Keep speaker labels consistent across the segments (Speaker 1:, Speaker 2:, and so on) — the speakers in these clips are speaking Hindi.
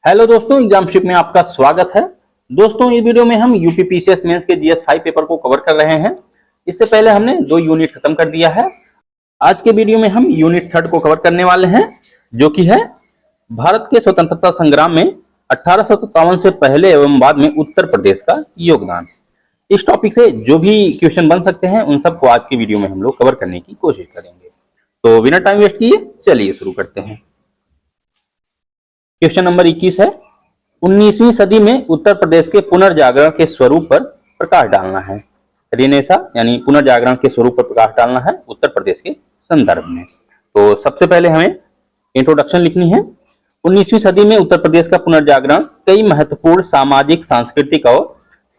Speaker 1: हेलो दोस्तों, एग्जामशिप में आपका स्वागत है। दोस्तों, इस वीडियो में हम यूपी पीसीएस मेंस के जीएस 5 पेपर को कवर कर रहे हैं। इससे पहले हमने 2 यूनिट खत्म कर दिया है। आज के वीडियो में हम यूनिट 3 को कवर करने वाले हैं, जो कि है भारत के स्वतंत्रता संग्राम में 1857 से पहले एवं बाद में उत्तर प्रदेश का योगदान। इस टॉपिक से जो भी क्वेश्चन बन सकते हैं उन सबको आज की वीडियो में हम लोग कवर करने की कोशिश करेंगे। तो बिना टाइम वेस्ट किए चलिए शुरू करते हैं। क्वेश्चन नंबर 21 है, 19वीं सदी में उत्तर प्रदेश के पुनर्जागरण के स्वरूप पर प्रकाश डालना है। रिनेसा यानी पुनर्जागरण के स्वरूप पर प्रकाश डालना है उत्तर प्रदेश के संदर्भ में। तो सबसे पहले हमें इंट्रोडक्शन लिखनी है। 19वीं सदी में उत्तर प्रदेश का पुनर्जागरण कई महत्वपूर्ण सामाजिक, सांस्कृतिक और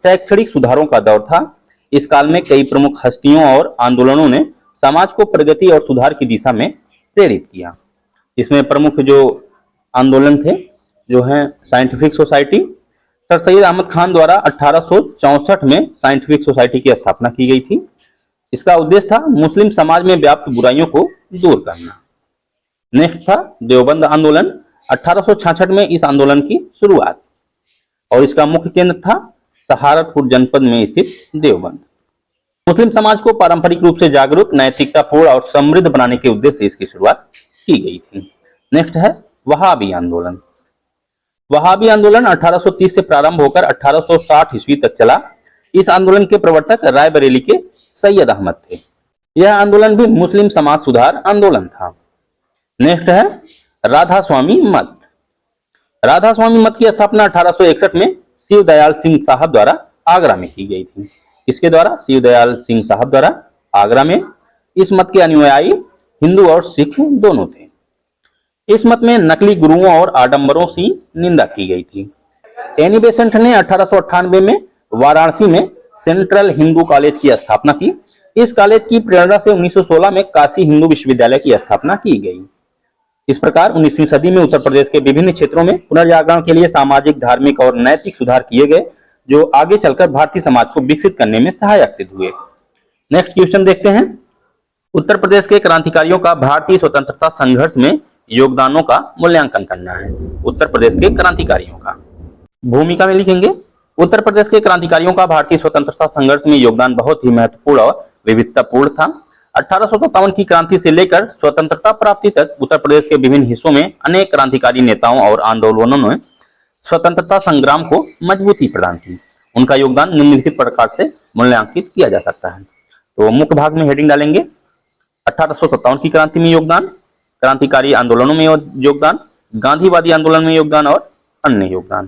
Speaker 1: शैक्षणिक सुधारों का दौर था। इस काल में कई प्रमुख हस्तियों और आंदोलनों ने समाज को प्रगति और सुधार की दिशा में प्रेरित किया। इसमें प्रमुख जो आंदोलन थे जो हैं scientific society. Sir Syed Ahmad Khan द्वारा 1864 में साइंटिफिक सोसाइटी की स्थापना की गई थी। इसका उद्देश्य था मुस्लिम समाज में व्याप्त बुराइयों को दूर करना। नेक्स्ट था देवबंद आंदोलन। 1866 में इस आंदोलन की शुरुआत और इसका मुख्य केंद्र था सहारनपुर जनपद में स्थित देवबंद। मुस्लिम समाज को पारंपरिक रूप से जागरूक, नैतिकतापूर्ण और समृद्ध बनाने के उद्देश्य से इसकी शुरुआत की गई थी। नेक्स्ट है वहाबी आंदोलन। वहाबी आंदोलन 1830 से प्रारंभ होकर 1860 ईस्वी तक चला। इस आंदोलन के प्रवर्तक रायबरेली के सैयद अहमद थे। यह आंदोलन भी मुस्लिम समाज सुधार आंदोलन था। नेक्स्ट है राधा स्वामी मत। राधा स्वामी मत की स्थापना 1861 में शिव दयाल सिंह साहब द्वारा आगरा में की गई थी। इसके द्वारा शिव दयाल सिंह साहब द्वारा आगरा में इस मत के अनुयायी हिंदू और सिख दोनों थे। इस मत में नकली गुरुओं और आडंबरों की निंदा की गई थी। एनी बेसेंट ने 1898 में वाराणसी में सेंट्रल हिंदू कॉलेज की स्थापना की। इस कॉलेज की प्रेरणा से 1916 में काशी हिंदू विश्वविद्यालय की स्थापना की गई। इस प्रकार 19वीं सदी में उत्तर प्रदेश के विभिन्न क्षेत्रों में पुनर्जागरण के लिए सामाजिक, धार्मिक और नैतिक सुधार किए गए, जो आगे चलकर भारतीय समाज को विकसित करने में सहायक सिद्ध हुए। नेक्स्ट क्वेश्चन देखते हैं। उत्तर प्रदेश के क्रांतिकारियों का भारतीय स्वतंत्रता संघर्ष में योगदानों का मूल्यांकन करना है। उत्तर प्रदेश के क्रांतिकारियों का भूमिका में लिखेंगे। उत्तर प्रदेश के क्रांतिकारियों का भारतीय स्वतंत्रता संघर्ष में योगदान बहुत ही महत्वपूर्ण और विविधतापूर्ण था। 1857 की क्रांति से लेकर स्वतंत्रता प्राप्ति तक उत्तर प्रदेश के विभिन्न हिस्सों में अनेक क्रांतिकारी नेताओं और आंदोलनों ने स्वतंत्रता संग्राम को मजबूती प्रदान की। उनका योगदान निम्नलिखित प्रकार से मूल्यांकित किया जा सकता है। तो मुख्य भाग में हेडिंग डालेंगे 1857 की क्रांति में योगदान, क्रांतिकारी आंदोलनों में योगदान, गांधीवादी आंदोलन में योगदान और अन्य योगदान।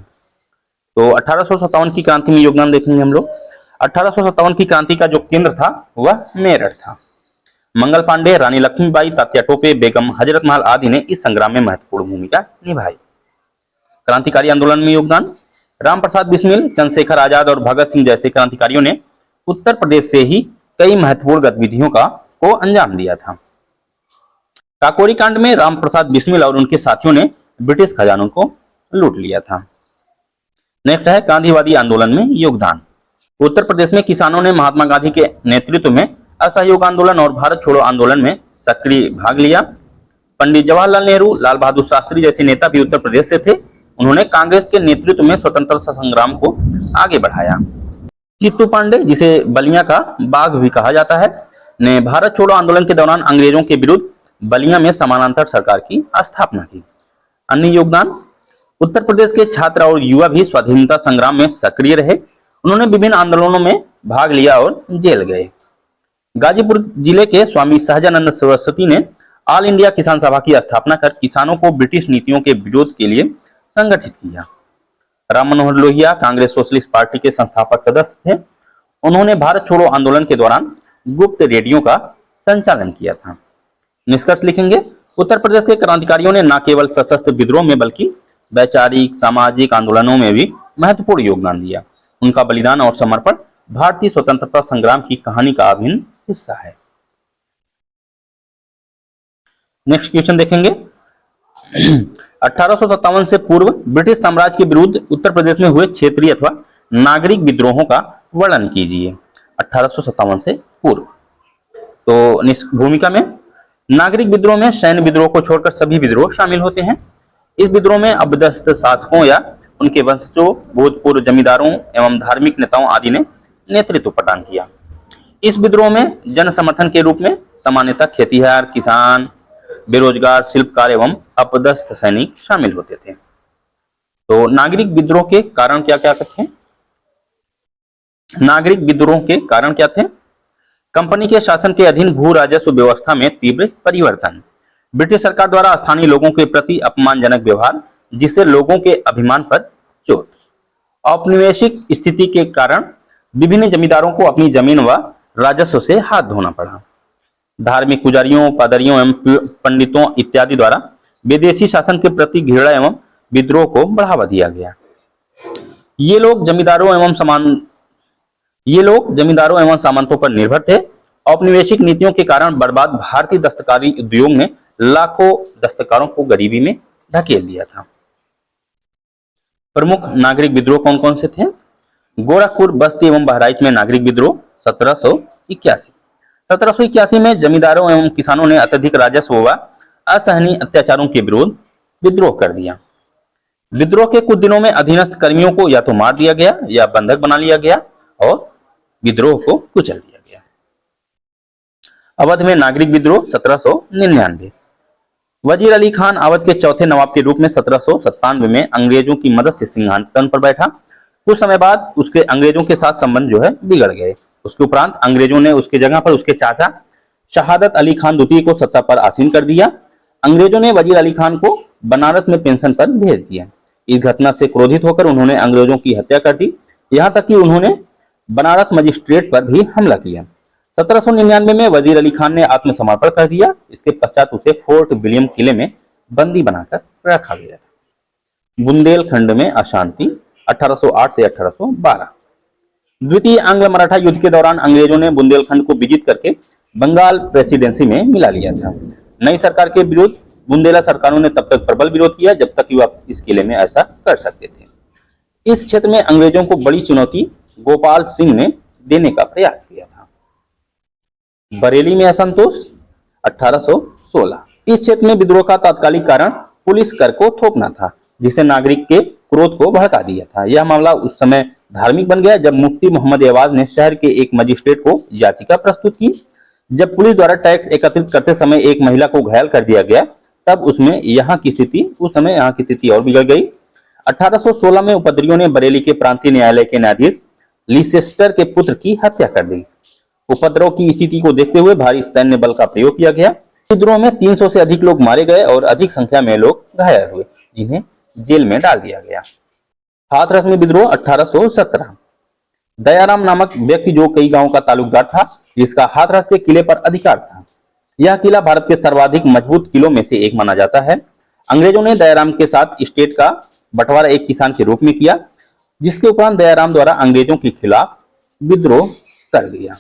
Speaker 1: तो 1857 की क्रांति में योगदान देखेंगे हम लोग। 1857 की क्रांति का जो केंद्र था वह मेरठ था। मंगल पांडे, रानी लक्ष्मीबाई, तात्या टोपे, बेगम हजरत महल आदि ने इस संग्राम में महत्वपूर्ण भूमिका निभाई। क्रांतिकारी आंदोलन में योगदान, राम प्रसाद बिस्मिल, चंद्रशेखर आजाद और भगत सिंह जैसे क्रांतिकारियों ने उत्तर प्रदेश से ही कई महत्वपूर्ण गतिविधियों को अंजाम दिया था। काकोरी कांड में राम प्रसाद बिस्मिल और उनके साथियों ने ब्रिटिश खजानों को लूट लिया था। नेक्स्ट है गांधीवादी आंदोलन में योगदान। उत्तर प्रदेश में किसानों ने महात्मा गांधी के नेतृत्व में असहयोग आंदोलन और भारत छोड़ो आंदोलन में सक्रिय भाग लिया। पंडित जवाहरलाल नेहरू, लाल बहादुर शास्त्री जैसे नेता भी उत्तर प्रदेश से थे। उन्होंने कांग्रेस के नेतृत्व में स्वतंत्रता संग्राम को आगे बढ़ाया। चित्तू पांडे, जिसे बलिया का बाघ भी कहा जाता है, ने भारत छोड़ो आंदोलन के दौरान अंग्रेजों के विरुद्ध बलिया में समानांतर सरकार की स्थापना की। अन्य योगदान, उत्तर प्रदेश के छात्र और युवा भी स्वाधीनता संग्राम में सक्रिय रहे। उन्होंने विभिन्न आंदोलनों में भाग लिया और जेल गए। गाजीपुर जिले के स्वामी सहजानंद सरस्वती ने ऑल इंडिया किसान सभा की स्थापना कर किसानों को ब्रिटिश नीतियों के विरोध के लिए संगठित किया। राम मनोहर लोहिया कांग्रेस सोशलिस्ट पार्टी के संस्थापक सदस्य थे। उन्होंने भारत छोड़ो आंदोलन के दौरान गुप्त रेडियो का संचालन किया था। निष्कर्ष लिखेंगे, उत्तर प्रदेश के क्रांतिकारियों ने न केवल सशस्त्र विद्रोह में बल्कि वैचारिक, सामाजिक आंदोलनों में भी महत्वपूर्ण योगदान दिया। उनका बलिदान और समर्पण भारतीय स्वतंत्रता संग्राम की कहानी का अभिन्न हिस्सा है। नेक्स्ट क्वेश्चन देखेंगे। 1857 से पूर्व ब्रिटिश साम्राज्य के विरुद्ध उत्तर प्रदेश में हुए क्षेत्रीय अथवा नागरिक विद्रोहों का वर्णन कीजिए। 1857 से पूर्व। तो भूमिका में नागरिक विद्रोह में सैन्य विद्रोह को छोड़कर सभी विद्रोह शामिल होते हैं। इस विद्रोह में अपदस्थ शासकों या उनके वंशजों, भूतपूर्व जमींदारों एवं धार्मिक नेताओं आदि ने नेतृत्व प्रदान किया। इस विद्रोह में जन समर्थन के रूप में सामान्यतः खेतिहर, किसान, बेरोजगार, शिल्पकार एवं अपदस्थ सैनिक शामिल होते थे। तो नागरिक विद्रोह के कारण क्या क्या थे? नागरिक विद्रोह के कारण क्या थे? कंपनी के शासन के अधीन भू राजस्व व्यवस्था में तीव्र परिवर्तन, ब्रिटिश सरकार द्वारा स्थानीय लोगों के प्रति अपमानजनक व्यवहार जिससे लोगों के अभिमान पर चोट, औपनिवेशिक स्थिति के कारण विभिन्न जमींदारों को अपनी जमीन व राजस्व से हाथ धोना पड़ा, धार्मिक पुजारियों, पादरियों एवं पंडितों इत्यादि द्वारा विदेशी शासन के प्रति घृणा एवं विद्रोह को बढ़ावा दिया गया। ये लोग जमींदारों एवं सामंतों पर निर्भर थे। औपनिवेशिक नीतियों के कारण बर्बाद भारतीय दस्तकारी उद्योग में लाखों दस्तकारों को गरीबी में धकेल दिया था। प्रमुख नागरिक विद्रोह कौन कौन से थे? गोरखपुर, बस्ती एवं बहराइच में नागरिक विद्रोह 1781 में जमींदारों एवं किसानों ने अत्यधिक राजस्व व असहनीय अत्याचारों के विरुद्ध विद्रोह कर दिया। विद्रोह के कुछ दिनों में अधीनस्थ कर्मियों को या तो मार दिया गया या बंधक बना लिया गया और विद्रोह को कुचल दिया गया। अवध में नागरिक विद्रोह 1799। वजीर अली खान अवध के चौथे नवाब के रूप में 1797 में अंग्रेजों की मदद से सिंहासन पर बैठा। कुछ समय बाद उसके अंग्रेजों के साथ संबंध बिगड़ गए। उसके उपरांत अंग्रेजों ने उसके जगह पर उसके चाचा शहादत अली खान द्वितीय को सत्ता पर आसीन कर दिया। अंग्रेजों ने वजीर अली खान को बनारस में पेंशन पर भेज दिया। इस घटना से क्रोधित होकर उन्होंने अंग्रेजों की हत्या कर दी, यहाँ तक कि उन्होंने बनारस मजिस्ट्रेट पर भी हमला किया। 1799 में वजीर अली खान ने आत्मसमर्पण कर दिया। इसके पश्चात उसे फोर्ट विलियम किले में बंदी बनाकर रखा गया। बुंदेलखंड में अशांति 1808 से 1812। द्वितीय आंग्ल मराठा युद्ध के दौरान अंग्रेजों ने बुंदेलखंड को विजित करके बंगाल प्रेसिडेंसी में मिला लिया था। नई सरकार के विरुद्ध बुंदेला सरकारों ने तब तक प्रबल विरोध किया जब तक कि वह इस किले में ऐसा कर सकते थे। इस क्षेत्र में अंग्रेजों को बड़ी चुनौती गोपाल सिंह ने देने का प्रयास किया था। बरेली में असंतोष 1816। इस क्षेत्र में विद्रोह का तात्कालिक कारण पुलिस कर को थोपना था, जिसे नागरिक के क्रोध को भड़का दिया था। यह मामला उस समय धार्मिक बन गया जब मुफ्ती मोहम्मद एवाज ने शहर के एक मजिस्ट्रेट को याचिका प्रस्तुत की। जब पुलिस द्वारा टैक्स एकत्रित करते समय एक महिला को घायल कर दिया गया, तब उस समय यहाँ की स्थिति और बिगड़ गई। 1816 में उपद्रवियों ने बरेली के प्रांतीय न्यायालय के न्यायाधीश लीसेस्टर के पुत्र की हत्या कर दी। उपद्रव की स्थिति को देखते हुए भारी सैन्य बल का प्रयोग किया गया। विद्रोह में 300 से अधिक लोग मारे गए और अधिक संख्या में लोग घायल हुए, जिन्हें जेल में डाल दिया गया। हाथरस में विद्रोह 1817। दयाराम नामक व्यक्ति जो कई गांवों का तालुकदार था, जिसका हाथरस के किले पर अधिकार था। यह किला भारत के सर्वाधिक मजबूत किलों में से एक माना जाता है। अंग्रेजों ने दयाराम के साथ स्टेट का बंटवारा एक किसान के रूप में किया, जिसके उपरांत दयाराम द्वारा अंग्रेजों के खिलाफ विद्रोह कर दिया।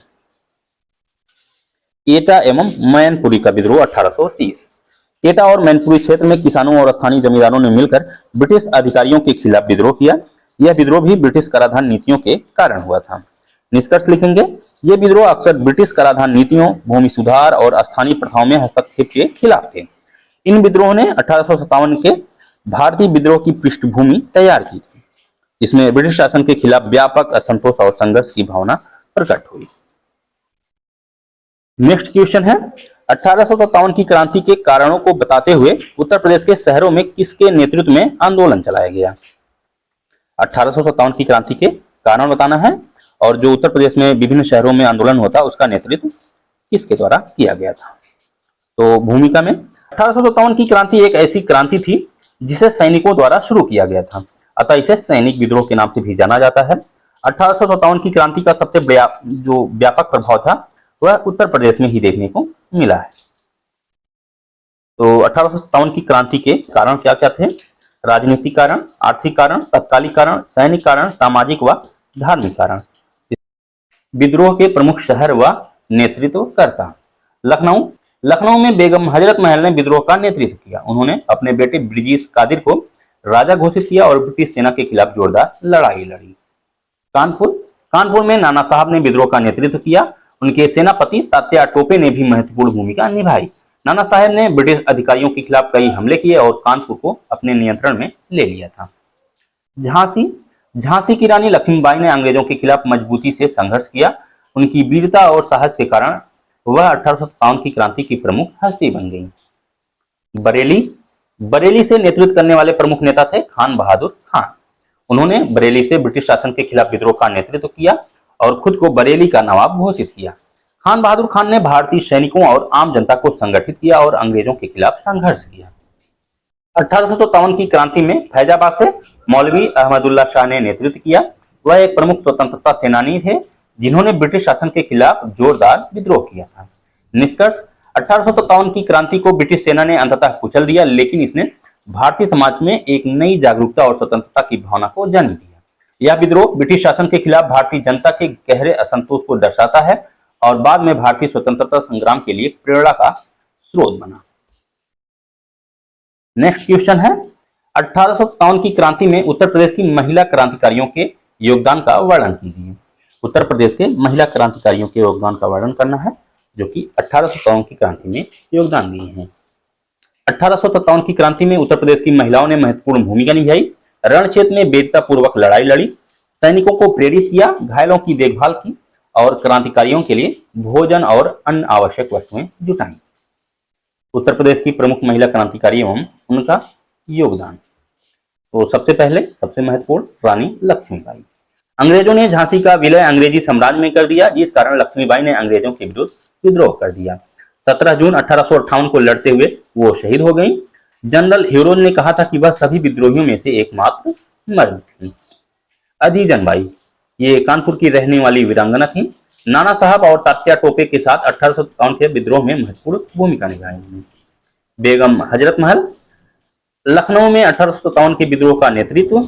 Speaker 1: एटा एवं मैनपुरी का विद्रोह 1830। एटा और मैनपुरी क्षेत्र में किसानों और स्थानीय जमींदारों ने मिलकर ब्रिटिश अधिकारियों के खिलाफ विद्रोह किया। यह विद्रोह भी ब्रिटिश कराधान नीतियों के कारण हुआ था। निष्कर्ष लिखेंगे, ये विद्रोह अक्सर ब्रिटिश कराधान नीतियों, भूमि सुधार और स्थानीय प्रथाओं में हस्तक्षेप के खिलाफ थे। इन विद्रोह ने 1857 के भारतीय विद्रोह की पृष्ठभूमि तैयार की थी, जिसमें ब्रिटिश शासन के खिलाफ व्यापक असंतोष और संघर्ष की भावना प्रकट हुई। नेक्स्ट क्वेश्चन है, 1857 की क्रांति के कारणों को बताते हुए उत्तर प्रदेश के शहरों में किसके नेतृत्व में आंदोलन चलाया गया? 1857 की क्रांति के कारण बताना है और जो उत्तर प्रदेश में विभिन्न शहरों में आंदोलन होता उसका नेतृत्व किसके द्वारा किया गया था। तो भूमिका में 1857 की क्रांति एक ऐसी क्रांति थी जिसे सैनिकों द्वारा शुरू किया गया था, अतः इसे सैनिक विद्रोह के नाम से भी जाना जाता है। 1857 की क्रांति का सबसे जो व्यापक प्रभाव था वह उत्तर प्रदेश में ही देखने को मिला है। तो 1857 की क्रांति के कारण क्या क्या थे? राजनीतिक कारण, आर्थिक कारण, तत्कालिक कारण, सैनिक कारण, सामाजिक व धार्मिक कारण। विद्रोह के प्रमुख शहर व नेतृत्वकर्ता। लखनऊ में बेगम हजरत महल ने विद्रोह का नेतृत्व किया। उन्होंने अपने बेटे ब्रिजेश कादिर को राजा घोषित किया और ब्रिटिश सेना के खिलाफ जोरदार लड़ाई लड़ी। कानपुर में नाना साहब ने विद्रोह का नेतृत्व किया। उनके सेनापति तात्या टोपे ने भी महत्वपूर्ण भूमिका निभाई। नाना साहेब ने ब्रिटिश अधिकारियों के खिलाफ कई हमले किए और कानपुर को अपने नियंत्रण में ले लिया था। झांसी झांसी की रानी लक्ष्मीबाई ने अंग्रेजों के खिलाफ मजबूती से संघर्ष किया। उनकी वीरता और साहस के कारण वह 1857 की क्रांति की प्रमुख हस्ती बन गई। बरेली बरेली से नेतृत्व करने वाले प्रमुख नेता थे खान बहादुर खान। उन्होंने बरेली से ब्रिटिश शासन के खिलाफ विद्रोह का नेतृत्व किया और खुद को बरेली का नवाब घोषित किया। खान बहादुर खान ने भारतीय सैनिकों और आम जनता को संगठित किया और अंग्रेजों के खिलाफ संघर्ष किया। 1857 की क्रांति में फैजाबाद से मौलवी अहमदुल्ला शाह ने नेतृत्व किया। वह एक प्रमुख स्वतंत्रता सेनानी थे जिन्होंने ब्रिटिश शासन के खिलाफ जोरदार विद्रोह किया था। निष्कर्ष, 1857 की क्रांति को ब्रिटिश सेना ने अंततः कुचल दिया, लेकिन इसने भारतीय समाज में एक नई जागरूकता और स्वतंत्रता की भावना को जन्म दिया। यह विद्रोह ब्रिटिश शासन के खिलाफ भारतीय जनता के गहरे असंतोष को दर्शाता है और बाद में भारतीय स्वतंत्रता संग्राम के लिए प्रेरणा का स्रोत बना। नेक्स्ट क्वेश्चन है, 1857 की क्रांति में उत्तर प्रदेश की महिला क्रांतिकारियों के योगदान का वर्णन कीजिए। उत्तर प्रदेश के महिला क्रांतिकारियों के योगदान का वर्णन करना है जो कि 1857 की क्रांति में योगदान दिए हैं। 1857 की क्रांति में उत्तर प्रदेश की महिलाओं ने महत्वपूर्ण भूमिका निभाई। रण क्षेत्र में वीरता पूर्वक लड़ाई लड़ी, सैनिकों को प्रेरित किया, घायलों की देखभाल की और क्रांतिकारियों के लिए भोजन और अन्य आवश्यक वस्तुएं जुटाई। उत्तर प्रदेश की प्रमुख महिला क्रांतिकारी एवं उनका योगदान। तो सबसे पहले सबसे महत्वपूर्ण रानी लक्ष्मीबाई। अंग्रेजों ने झांसी का विलय अंग्रेजी साम्राज्य में कर दिया, जिस कारण लक्ष्मीबाई ने अंग्रेजों के विरुद्ध विद्रोह कर दिया। 17 जून 1858 को लड़ते हुए वो शहीद हो गई। जनरल ह्यूरोन ने कहा था कि वह सभी विद्रोहियों में से एकमात्र मर्द थी। अजीजन बाई, ये कानपुर की रहने वाली वीरांगना थी। नाना साहब और तात्या टोपे के साथ 1857 के विद्रोह में महत्वपूर्ण भूमिका निभाई। बेगम हजरत महल, लखनऊ में 1857 के विद्रोह का नेतृत्व।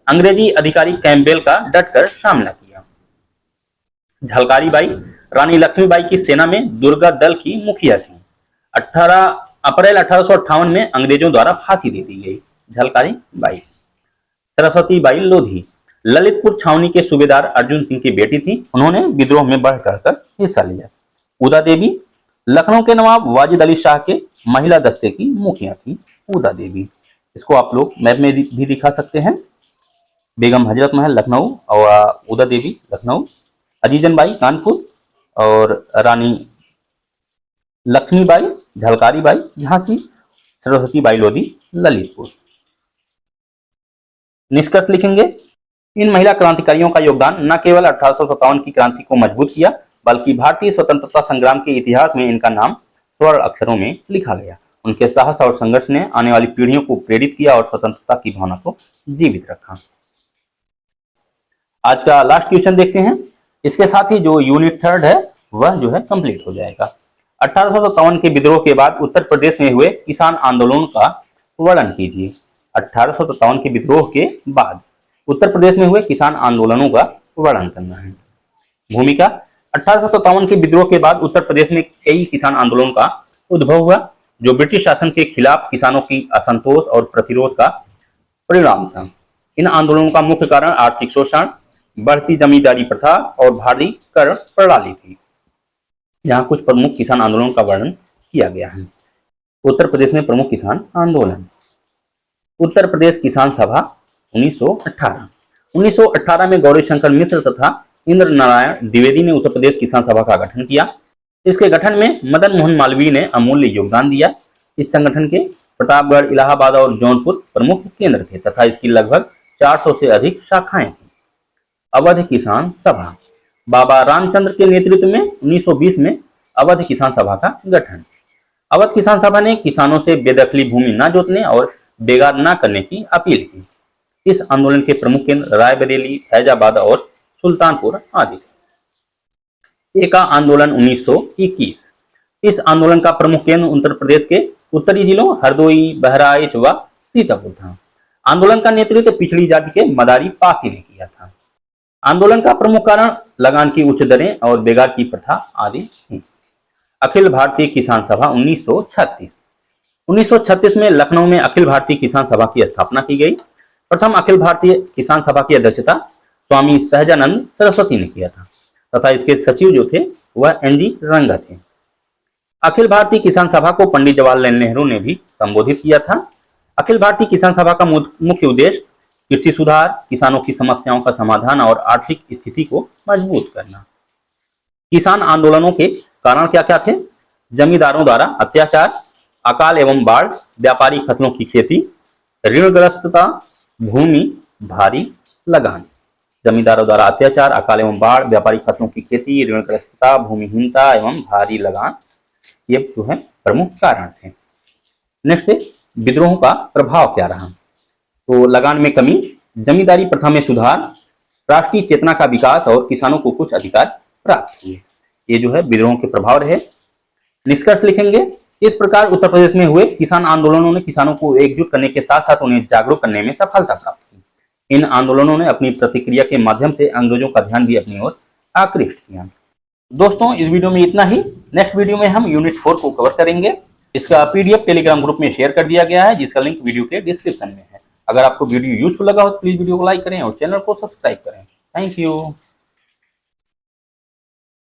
Speaker 1: अंग्रेजी अधिकारी कैम्पबेल का डटकर सामना किया। झलकारी बाई, रानी लक्ष्मीबाई की सेना में दुर्गा दल की मुखिया थी। 18 अप्रैल 1858 में अंग्रेजों द्वारा फांसी दे दी गई। झलकारी बाई। सरस्वती बाई लोधी, ललितपुर छावनी के सूबेदार अर्जुन सिंह की बेटी थी। उन्होंने विद्रोह में बढ़ चढ़कर हिस्सा लिया। उदा देवी, लखनऊ के नवाब वाजिद अली शाह के महिला दस्ते की मुखिया थी। उदा देवी, इसको आप लोग मैप में भी दिखा सकते हैं। बेगम हजरत महल लखनऊ और उदा देवी लखनऊ, अजीजन बाई कानपुर और रानी लक्ष्मीबाई झलकारी बाई झांसी, सरस्वती बाई लोधी ललितपुर। निष्कर्ष लिखेंगे, इन महिला क्रांतिकारियों का योगदान न केवल 1857 की क्रांति को मजबूत किया, बल्कि भारतीय स्वतंत्रता संग्राम के इतिहास में इनका नाम स्वर्ण अक्षरों में लिखा गया। उनके साहस और संघर्ष ने आने वाली पीढ़ियों को प्रेरित किया और स्वतंत्रता की भावना को जीवित रखा। आज का लास्ट क्वेश्चन देखते हैं। इसके साथ ही जो यूनिट 3 है वह जो है कंप्लीट हो जाएगा। 1857 के विद्रोह के बाद उत्तर प्रदेश में हुए किसान आंदोलन का वर्णन कीजिए। 1857 के विद्रोह के बाद उत्तर प्रदेश में हुए किसान आंदोलनों का वर्णन करना है। भूमिका, 1857 के विद्रोह के बाद उत्तर प्रदेश में कई किसान आंदोलनों का उद्भव हुआ जो ब्रिटिश शासन के खिलाफ किसानों की असंतोष और प्रतिरोध का परिणाम था। इन आंदोलनों का मुख्य कारण आर्थिक शोषण, बढ़ती जमींदारी प्रथा और भारी कर प्रणाली थी। यहाँ कुछ प्रमुख किसान आंदोलनों का वर्णन किया गया है। उत्तर प्रदेश में प्रमुख किसान आंदोलन। उत्तर प्रदेश किसान सभा 1918। 1918 में गौरीशंकर मिश्र तथा इंद्र नारायण द्विवेदी ने उत्तर प्रदेश किसान सभा का गठन किया। इसके गठन में मदन मोहन मालवीय ने अमूल्य योगदान दिया। इस संगठन के प्रतापगढ़, इलाहाबाद और जौनपुर प्रमुख केंद्र थे तथा इसकी लगभग 400 से अधिक शाखाएं थी। अवध किसान सभा, बाबा रामचंद्र के नेतृत्व में 1920 में अवध किसान सभा का गठन। अवध किसान सभा ने किसानों से बेदखली भूमि न जोतने और बेगार न करने की अपील की। इस आंदोलन के प्रमुख केंद्र रायबरेली, फैजाबाद और सुल्तानपुर आदि थे। एका आंदोलन 1921। इस आंदोलन का प्रमुख केंद्र उत्तर प्रदेश के उत्तरी जिलों हरदोई, बहराइच व सीतापुर था। आंदोलन का नेतृत्व पिछड़ी जाति के मदारी पासी ने किया था। आंदोलन का प्रमुख कारण लगान की उच्च दरें और बेगार की प्रथा आदि थी। अखिल भारतीय किसान सभा 1936। 1936 में लखनऊ में अखिल भारतीय किसान सभा की स्थापना की गई। प्रथम अखिल भारतीय किसान सभा की अध्यक्षता स्वामी सहजानंद सरस्वती ने किया था तथा इसके सचिव जो थे वह NG रंगा थे। अखिल भारतीय किसान सभा को पंडित जवाहरलाल नेहरू ने भी संबोधित किया था। अखिल भारतीय किसान सभा का मुख्य उद्देश्य कृषि सुधार, किसानों की समस्याओं का समाधान और आर्थिक स्थिति को मजबूत करना। किसान आंदोलनों के कारण क्या क्या थे? जमींदारों द्वारा अत्याचार, अकाल एवं बाढ़, व्यापारी फसलों की खेती, ऋणग्रस्तता, भूमि भारी लगान। जमींदारों द्वारा अत्याचार, अकाल एवं बाढ़, व्यापारी फसलों की खेती, ऋणग्रस्तता, भूमिहीनता एवं भारी लगान, ये जो है प्रमुख कारण थे। नेक्स्ट, विद्रोह का प्रभाव क्या रहा? तो लगान में कमी, जमींदारी प्रथा में सुधार, राष्ट्रीय चेतना का विकास और किसानों को कुछ अधिकार प्राप्त हुए। ये जो है विद्रोह के प्रभाव रहे। निष्कर्ष लिखेंगे, इस प्रकार उत्तर प्रदेश में हुए किसान आंदोलनों ने किसानों को एकजुट करने के साथ साथ उन्हें जागरूक करने में सफलता प्राप्त की। इन आंदोलनों ने अपनी प्रतिक्रिया के माध्यम से अंग्रेजों का ध्यान भी अपनी ओर आकृष्ट किया। दोस्तों, इस वीडियो में इतना ही। नेक्स्ट वीडियो में हम यूनिट 4 को कवर करेंगे। इसका पीडीएफ टेलीग्राम ग्रुप में शेयर कर दिया गया है, जिसका लिंक वीडियो के डिस्क्रिप्शन में है। अगर आपको वीडियो यूजफुल लगा हो तो प्लीज वीडियो को लाइक करें और चैनल को सब्सक्राइब करें। Thank you.